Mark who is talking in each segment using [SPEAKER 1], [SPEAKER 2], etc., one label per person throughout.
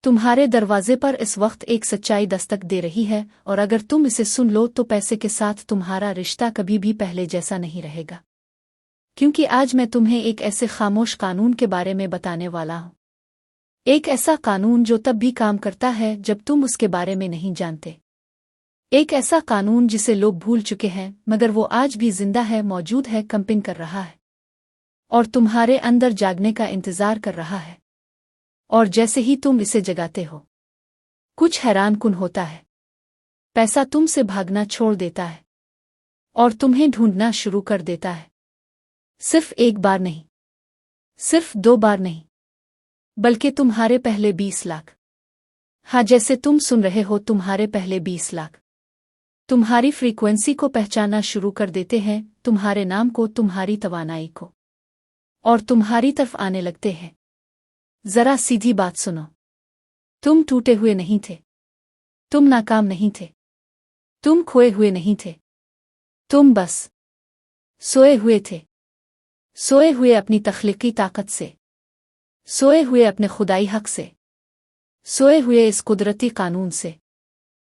[SPEAKER 1] तुम्हारे दरवाजे पर इस वक्त एक सच्चाई दस्तक दे रही है, और अगर तुम इसे सुन लो तो पैसे के साथ तुम्हारा रिश्ता कभी भी पहले जैसा नहीं रहेगा। क्योंकि आज मैं तुम्हें एक ऐसे खामोश कानून के बारे में बताने वाला हूँ। एक ऐसा कानून जो तब भी काम करता है जब तुम उसके बारे में नहीं जानते। एक ऐसा कानून जिसे लोग भूल चुके हैं, मगर वो आज भी जिंदा है, मौजूद है, कंपिंग कर रहा है और तुम्हारे अंदर जागने का इंतजार कर रहा है। और जैसे ही तुम इसे जगाते हो, कुछ हैरानकुन होता है। पैसा तुमसे भागना छोड़ देता है और तुम्हें ढूंढना शुरू कर देता है। सिर्फ एक बार नहीं, सिर्फ 2 बार नहीं, बल्कि तुम्हारे पहले 20 लाख। हाँ, जैसे तुम सुन रहे हो, तुम्हारे पहले 20 लाख तुम्हारी फ्रीक्वेंसी को पहचानना शुरू कर देते हैं, तुम्हारे नाम को, तुम्हारी तवानाई को, और तुम्हारी तरफ आने लगते हैं। जरा सीधी बात सुनो, तुम टूटे हुए नहीं थे, तुम नाकाम नहीं थे, तुम खोए हुए नहीं थे, तुम बस सोए हुए थे। सोए हुए अपनी तख्लीकी ताकत से, सोए हुए अपने खुदाई हक से, सोए हुए इस कुदरती कानून से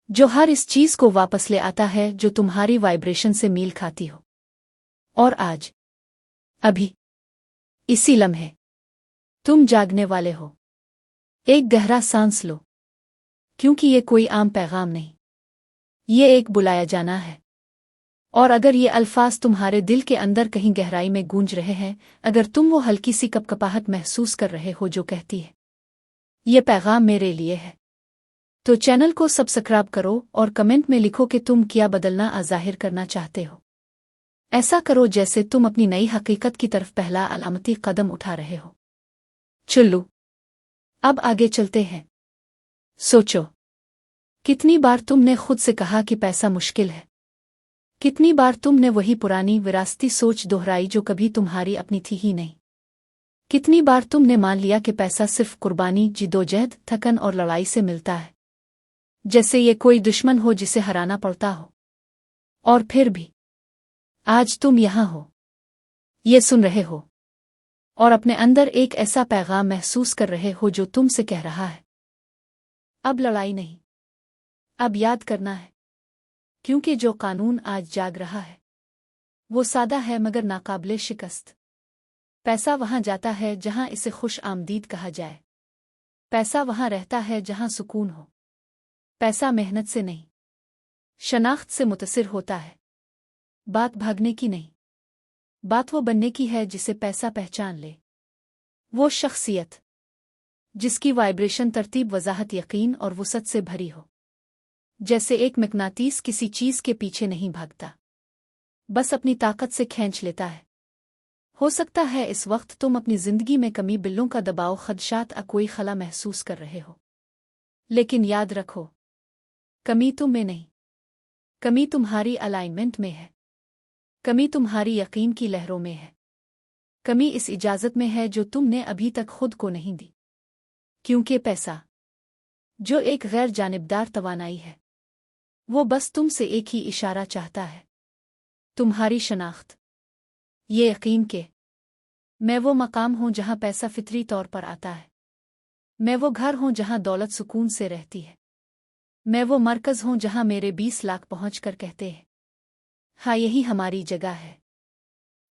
[SPEAKER 1] जो हर इस चीज को वापस ले आता है जो तुम्हारी वाइब्रेशन से मील खाती हो। और आज, अभी, इसी लम्हे तुम जागने वाले हो। एक गहरा सांस लो, क्योंकि ये कोई आम पैगाम नहीं, ये एक बुलाया जाना है। और अगर ये अल्फाज तुम्हारे दिल के अंदर कहीं गहराई में गूंज रहे हैं, अगर तुम वो हल्की सी कपकपाहट महसूस कर रहे हो जो कहती है ये पैगाम मेरे लिए है, तो चैनल को सब्सक्राइब करो और कमेंट में लिखो कि तुम क्या बदलना ज़ाहिर करना चाहते हो। ऐसा करो जैसे तुम अपनी नई हकीकत की तरफ पहला अलामती कदम उठा रहे हो। चलो, अब आगे चलते हैं। सोचो, कितनी बार तुमने खुद से कहा कि पैसा मुश्किल है? कितनी बार तुमने वही पुरानी विरासती सोच दोहराई जो कभी तुम्हारी अपनी थी ही नहीं? कितनी बार तुमने मान लिया कि पैसा सिर्फ कुर्बानी, जिदोजहद, थकन और लड़ाई से मिलता है, जैसे ये कोई दुश्मन हो जिसे हराना पड़ता हो? और फिर भी आज तुम यहाँ हो, ये सुन रहे हो, और अपने अंदर एक ऐसा पैगाम महसूस कर रहे हो जो तुमसे कह रहा है अब लड़ाई नहीं, अब याद करना है। क्योंकि जो कानून आज जाग रहा है वो सादा है मगर नाकाबिले शिकस्त। पैसा वहां जाता है जहां इसे खुश आमदीद कहा जाए। पैसा वहां रहता है जहां सुकून हो। पैसा मेहनत से नहीं, शनाख्त से मुतासिर होता है। बात भागने की नहीं, बात वो बनने की है जिसे पैसा पहचान ले। वो शख्सियत जिसकी वाइब्रेशन तरतीब, वजाहत, यकीन और वुसअत से भरी हो। जैसे एक मकनातीस किसी चीज के पीछे नहीं भागता, बस अपनी ताकत से खींच लेता है। हो सकता है इस वक्त तुम अपनी जिंदगी में कमी, बिल्लों का दबाव, खदशात, कोई खला महसूस कर रहे हो। लेकिन याद रखो, कमी तुम में नहीं, कमी तुम्हारी अलाइनमेंट में है। कमी तुम्हारी यकीन की लहरों में है। कमी इस इजाजत में है जो तुमने अभी तक खुद को नहीं दी। क्योंकि पैसा, जो एक गैर जानिबदार तवानाई है, वो बस तुमसे एक ही इशारा चाहता है, तुम्हारी शनाख्त, ये यकीन के मैं वो मकाम हूं जहां पैसा फितरी तौर पर आता है। मैं वो घर हूं जहां दौलत सुकून से रहती है। मैं वो मरकज़ हूं जहां मेरे 20 लाख पहुंच कर कहते हैं हाँ, यही हमारी जगह है।